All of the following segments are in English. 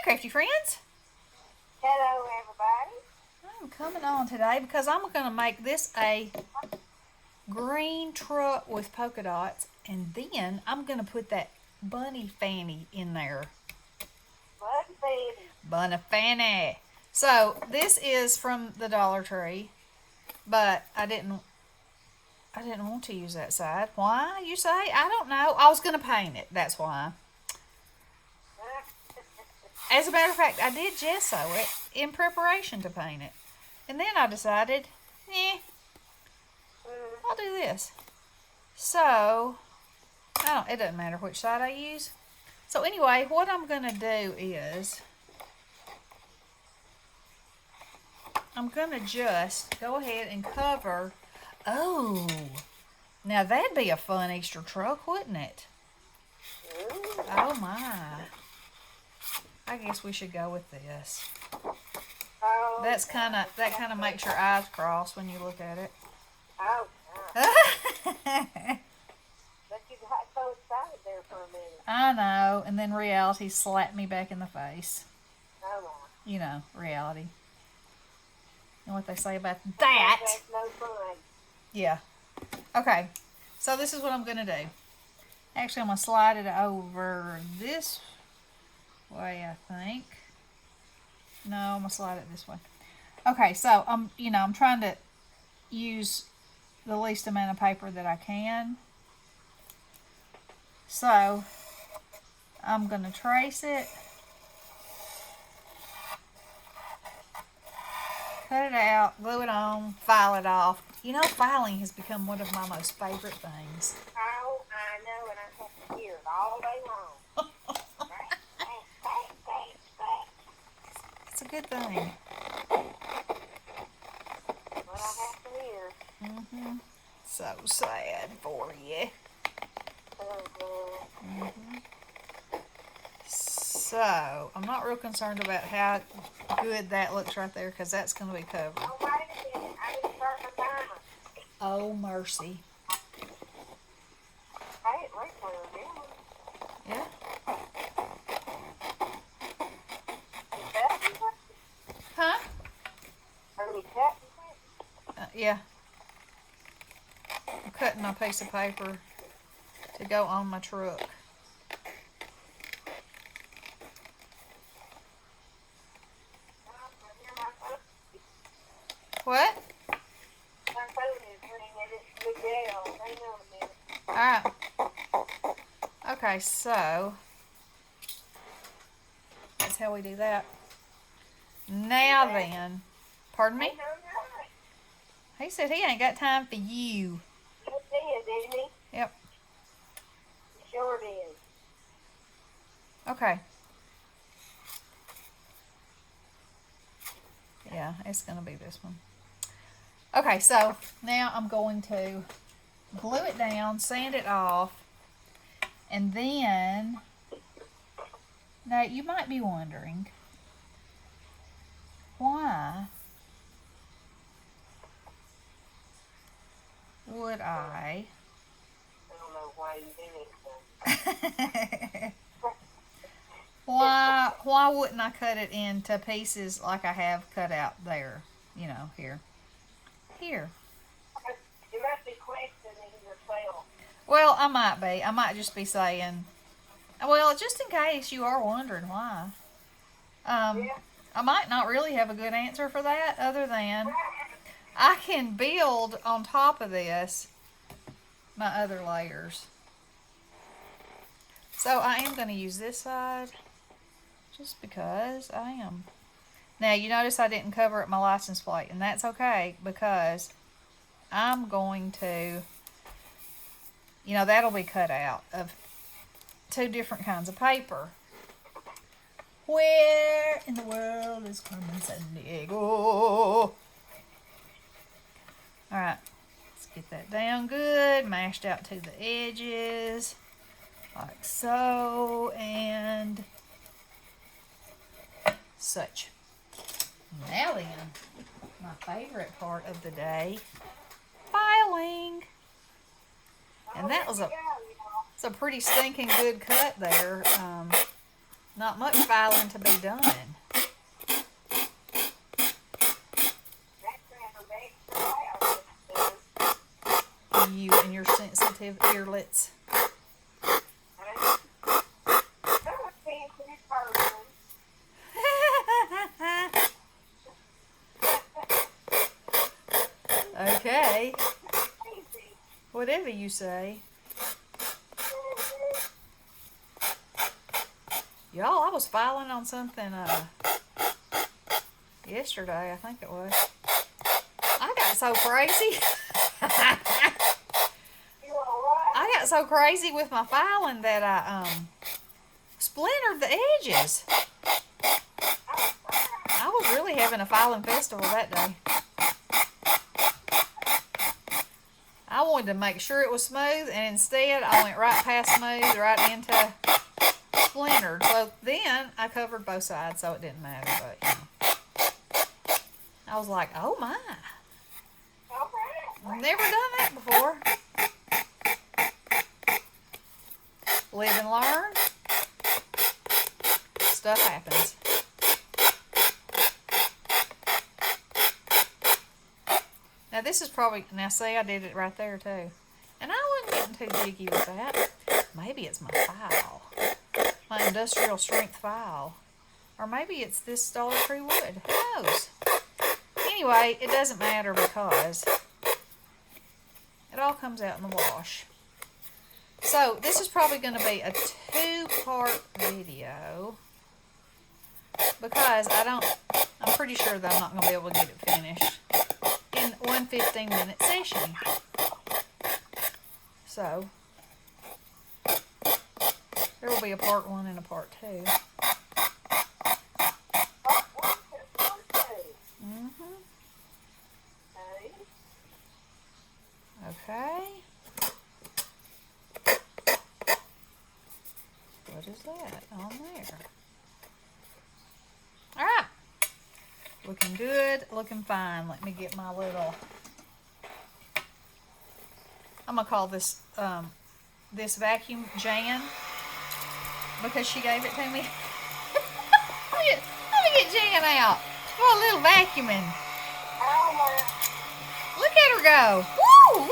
Crafty friends. Hello, everybody. I'm coming on today because I'm going to make this a green truck with polka dots, and then I'm going to put that bunny fanny in there. Bunny fanny. Bunny fanny. So this is from the Dollar Tree, but I didn't want to use that side. Why, you say? I don't know. I was going to paint it. That's why. As a matter of fact, I did gesso it in preparation to paint it. And then I decided, I'll do this. So, it doesn't matter which side I use. So anyway, what I'm going to do is, I'm going to just go ahead and cover. Oh, now that'd be a fun Easter truck, wouldn't it? Oh my. I guess we should go with this. That kind of makes your eyes cross when you look at it. Oh, but you got so excited there for a minute. I know, and then reality slapped me back in the face. Oh, well. You know, reality. And what they say about that. That's no fun. Yeah. Okay, so this is what I'm going to do. Actually, I'm going to slide it over this way, I think. No, I'm going to slide it this way. Okay, so I'm trying to use the least amount of paper that I can. So, I'm going to trace it. Cut it out, glue it on, file it off. You know, filing has become one of my most favorite things. Oh, I know, and I have to hear it all day long. It's a good thing. What I have to hear. So sad for you. So, I'm not real concerned about how good that looks right there because that's going to be covered. Oh, wait a minute. I didn't start my timer. Oh, mercy. I didn't wait for it. Yeah. Huh? Are we cutting it? Yeah. I'm cutting my piece of paper to go on my truck. What? My phone is ringing. It's Miguel. Hang on a minute. Alright. Okay, so that's how we do that. Now then, pardon me? Hang on, right. He said he ain't got time for you. He did, didn't he? Yep. He sure did. Okay. Yeah, it's going to be this one. Okay, so now I'm going to glue it down, sand it off, and then, now you might be wondering, why would I don't know why you did it. why wouldn't I cut it into pieces like I have cut out there, here. You must be questioning yourself. Well, I might be. I might just be saying, well, just in case you are wondering why. I might not really have a good answer for that other than I can build on top of this my other layers. So I am going to use this side just because I am. Now you notice I didn't cover up my license plate, and that's okay because I'm going to, that'll be cut out of 2 different kinds of paper. Where in the world is Carmen Sandiego? Alright, let's get that down good, mashed out to the edges, like so, and such. Now then, my favorite part of the day, filing. And that was a pretty stinking good cut there. Not much filing to be done. You and your sensitive earlets. Okay. Whatever you say. Y'all, I was filing on something yesterday, I think it was. I got so crazy. I got so crazy with my filing that I splintered the edges. I was really having a filing festival that day. I wanted to make sure it was smooth, and instead I went right past smooth, right into splintered. So then I covered both sides, so it didn't matter. But I was like, oh my. I've never done that before. Live and learn. Stuff happens. Now this is probably, now see, I did it right there too. And I wasn't getting too jiggy with that. Maybe it's my file. My industrial strength file. Or maybe it's this Dollar Tree wood. Who knows? Anyway, it doesn't matter because it all comes out in the wash. So this is probably going to be a 2-part video because I'm pretty sure that I'm not going to be able to get it finished in one 15-minute session. So there will be a part 1 and a part 2. Okay. What is that on there? Alright. Looking good, looking fine. Let me get my little, I'm going to call this this vacuum Jan because she gave it to me. Let me get Jan out for a little vacuuming. Look at her go. Woo!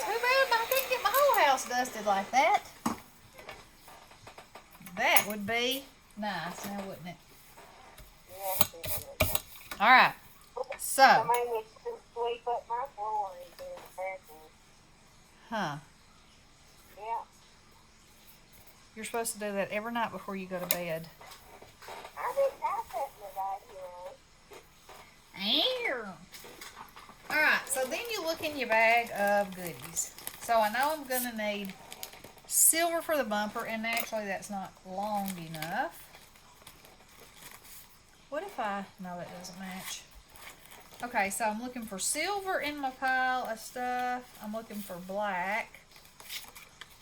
Too bad I couldn't get my whole house dusted like that. That would be nice now, wouldn't it? Alright. So. Huh. Yeah. You're supposed to do that every night before you go to bed. I didn't have that Alright, so then you look in your bag of goodies. So I know I'm going to need silver for the bumper, and actually that's not long enough. What if no, that doesn't match. Okay, so I'm looking for silver in my pile of stuff. I'm looking for black.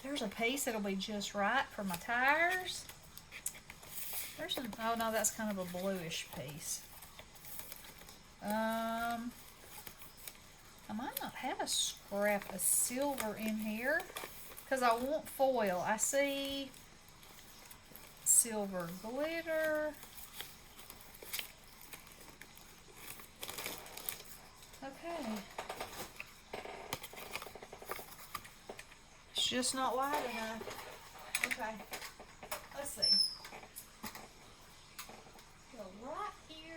There's a piece that'll be just right for my tires. There's some, oh no, that's kind of a bluish piece. I might not have a scrap of silver in here because I want foil. I see silver glitter. Okay. It's just not wide enough. Okay. Let's see. Go right here.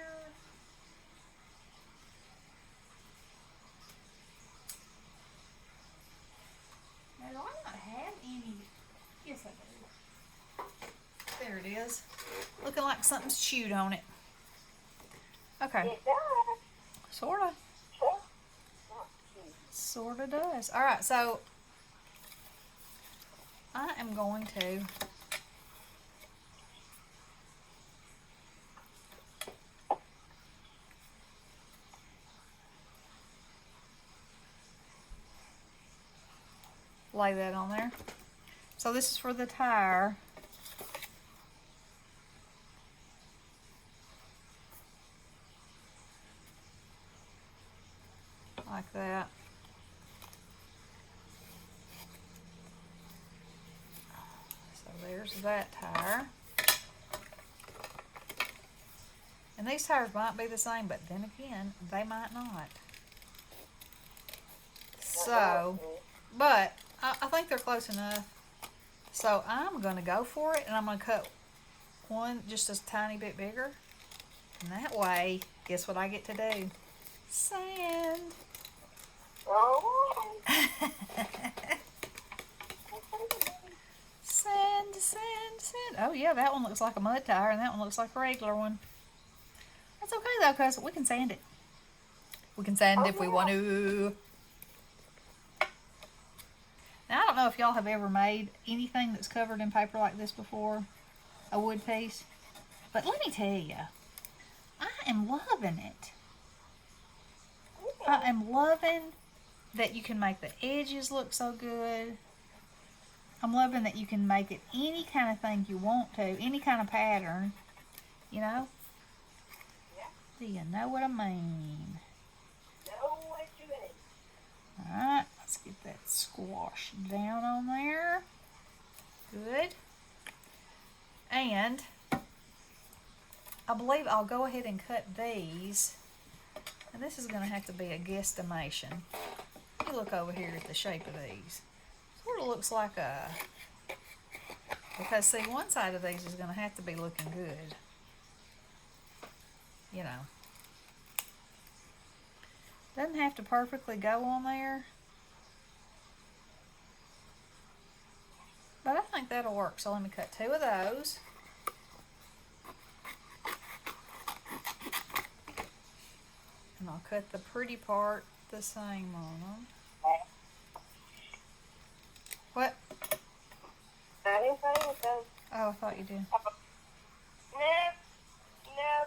Now, do I not have any? Yes, I do. There it is. Looking like something's chewed on it. Okay. It does. Sorta. Sorta does. Alright, so I am going to lay that on there. So this is for the tire. Like that. So there There's that tire. And these tires might be the same, but then again, they might not. So, but I think they're close enough. So I'm going to go for it, and I'm going to cut one just a tiny bit bigger. And that way, guess what I get to do? Sand. Oh. Sand, sand, sand. Oh yeah, that one looks like a mud tire, and that one looks like a regular one. That's okay though, cause we can sand it. We can sand if we want to. Now I don't know if y'all have ever made anything that's covered in paper like this before, a wood piece, but let me tell you, I am loving it. I am loving that you can make the edges look so good. I'm loving that you can make it any kind of thing you want to, any kind of pattern, you know? Yeah. Do you know what I mean? Know what you mean. Alright, let's get that squashed down on there. Good. And I believe I'll go ahead and cut these. And this is going to have to be a guesstimation. You look over here at the shape of these. Sort of looks like a, because see, one side of these is going to have to be looking good. You know. Doesn't have to perfectly go on there. But I think that'll work. So let me cut two of those. And I'll cut the pretty part the same on them. What? I didn't say it though. Oh, I thought you did. Nope,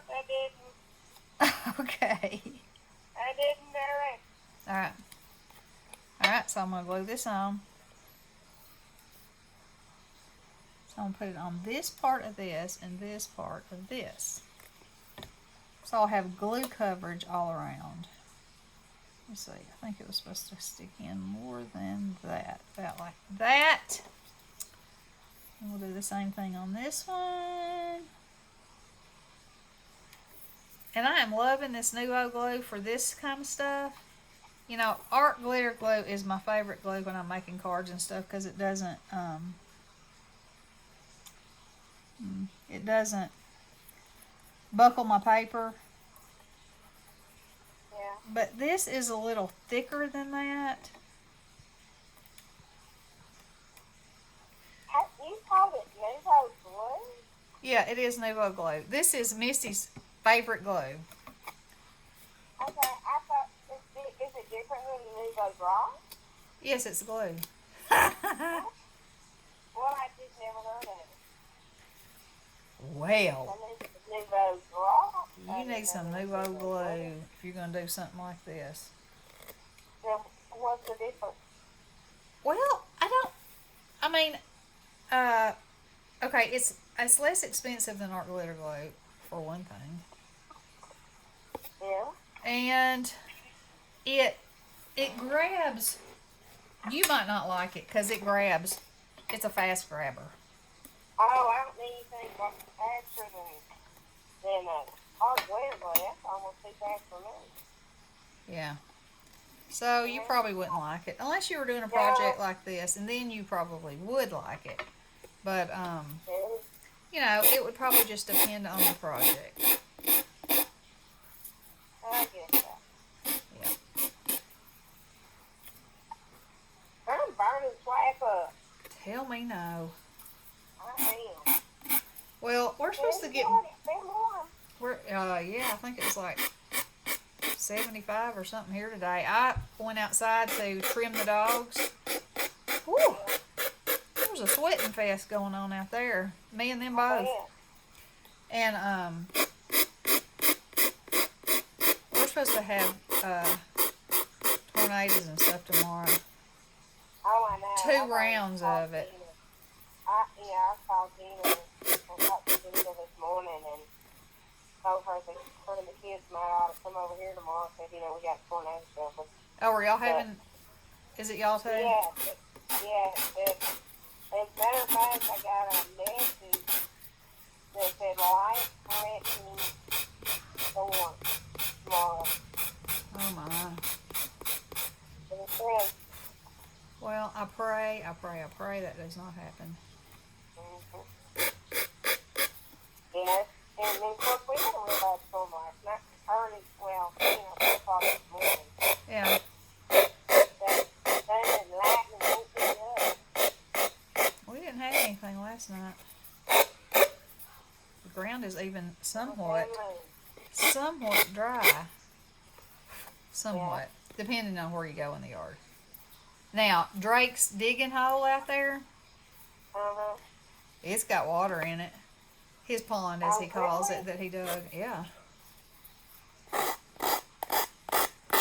I didn't. Okay. I didn't do it. Alright. Alright, so I'm going to glue this on. So I'm going to put it on this part of this and this part of this. So I'll have glue coverage all around. Let's see, I think it was supposed to stick in more than that. About like that. And we'll do the same thing on this one. And I am loving this Nuvo glue for this kind of stuff. You know, art glitter glue is my favorite glue when I'm making cards and stuff because it doesn't buckle my paper. Yeah. But this is a little thicker than that. You called it Nuvo glue? Yeah, it is Nuvo glue. This is Misty's favorite glue. Okay, I thought, is it different than Nuvo Draw? Yes, it's glue. Well, I just never heard of it. Well, I need Nuvo Draw. you need some Nuvo glue if you're going to do something like this. Then what's the difference? Well, okay, it's less expensive than art glitter glue, for one thing. Yeah. And it grabs, you might not like it because it grabs, it's a fast grabber. Oh, I don't need anything faster than hard glitter glue. That's almost too fast for me. Yeah. So you probably wouldn't like it unless you were doing a project like this, and then you probably would like it. But you know, it would probably just depend on the project. I get that. Yeah. I'm burning slap up. Tell me no. I am. Well, we're supposed to get. More. Yeah, I think it was like 75 or something here today. I went outside to trim the dogs. Whew. There was a sweating fest going on out there. Me and them both. And we're supposed to have tornadoes and stuff tomorrow. Oh, I know. 2 rounds of it. I called Gina and talked to Gina this morning and told her that one of the kids might ought to come over here tomorrow because, you know, we got tornado shelter. Oh, are y'all having, is it y'all too? Yeah. As a matter of fact, I got a has not happened. Yes, and then of course we had a real bad storm last night. Early, well, 4 o'clock this morning. Yeah. Thunder and lightning woke me up. We didn't have anything last night. The ground is even somewhat dry. Somewhat. Depending on where you go in the yard. Now, Drake's digging hole out there, it's got water in it. His pond, as he calls it, that he dug. Yeah.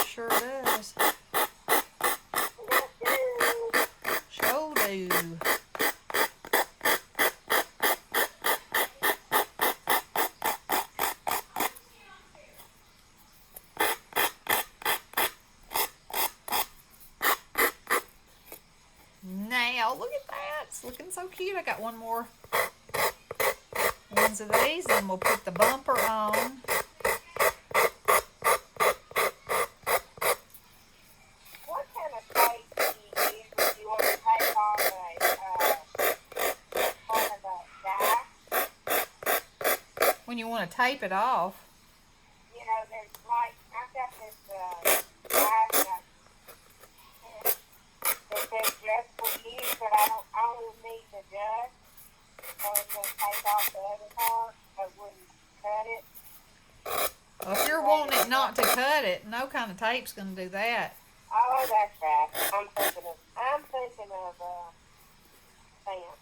Sure does. Sure do. Now, look at that. It's looking so cute. I got one more ones of these, and we'll put the bumper on. What kind of tape do you use when you want to take off part of the die? When you want to tape it off. You know, there's like, I've got this die that says just for you, but I only need the just. So it's going to take off the other part. I wouldn't cut it. Well, if you're wanting it not to cut it, no kind of tape's going to do that. Oh, that's right. I'm thinking of stamp.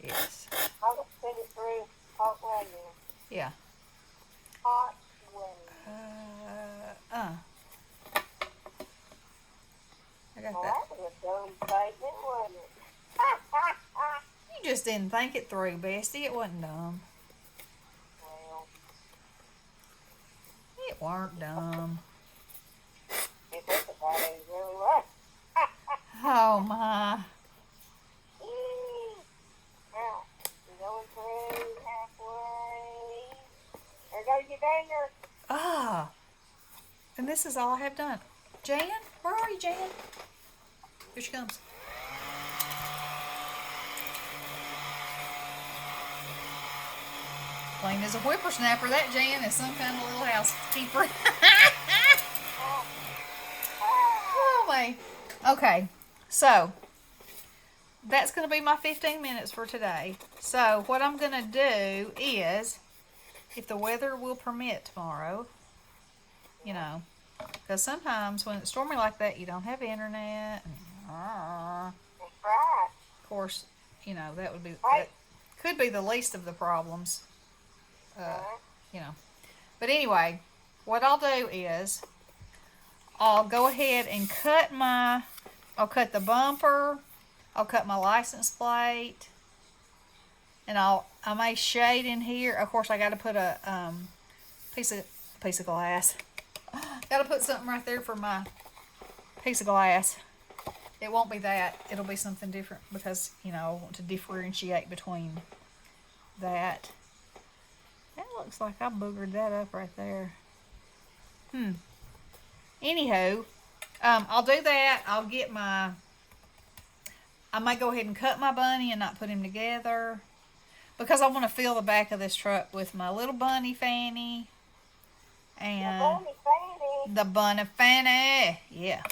Yes. I'll just send it through hot way then. Yeah. Hot way. I got Well, that. that was a dumb statement, wasn't it? You just didn't think it through, Bestie. It wasn't dumb. Well, It weren't dumb. you think about it, it really was. Oh, my. Now, you're going through halfway. There goes your finger. Ah. And this is all I have done. Jan? Where are you, Jan? Here she comes. Plain as a whippersnapper, that Jan is some kind of little housekeeper. Oh, my. Okay, so that's going to be my 15 minutes for today. So what I'm going to do is, if the weather will permit tomorrow, you know, because sometimes when it's stormy like that, you don't have internet. That's right. Of course, you know, that could be the least of the problems, you know. But anyway, what I'll do is I'll go ahead and I'll cut the bumper, I'll cut my license plate, and I may shade in here. Of course, I got to put a piece of glass. Got to put something right there for my piece of glass. It won't be that. It'll be something different because, you know, I want to differentiate between that. That looks like I boogered that up right there. Anywho, I'll do that. I might go ahead and cut my bunny and not put him together because I want to fill the back of this truck with my little bunny Fanny and the bunny Fanny. Yeah.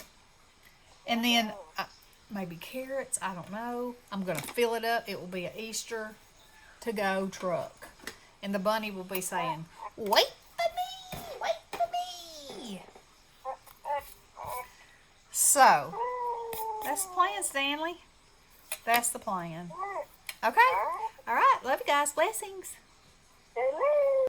And then maybe carrots. I don't know. I'm going to fill it up. It will be an Easter to go truck. And the bunny will be saying, "Wait for me, wait for me." So, that's the plan, Stanley. That's the plan. Okay? All right. Love you guys. Blessings. Hello.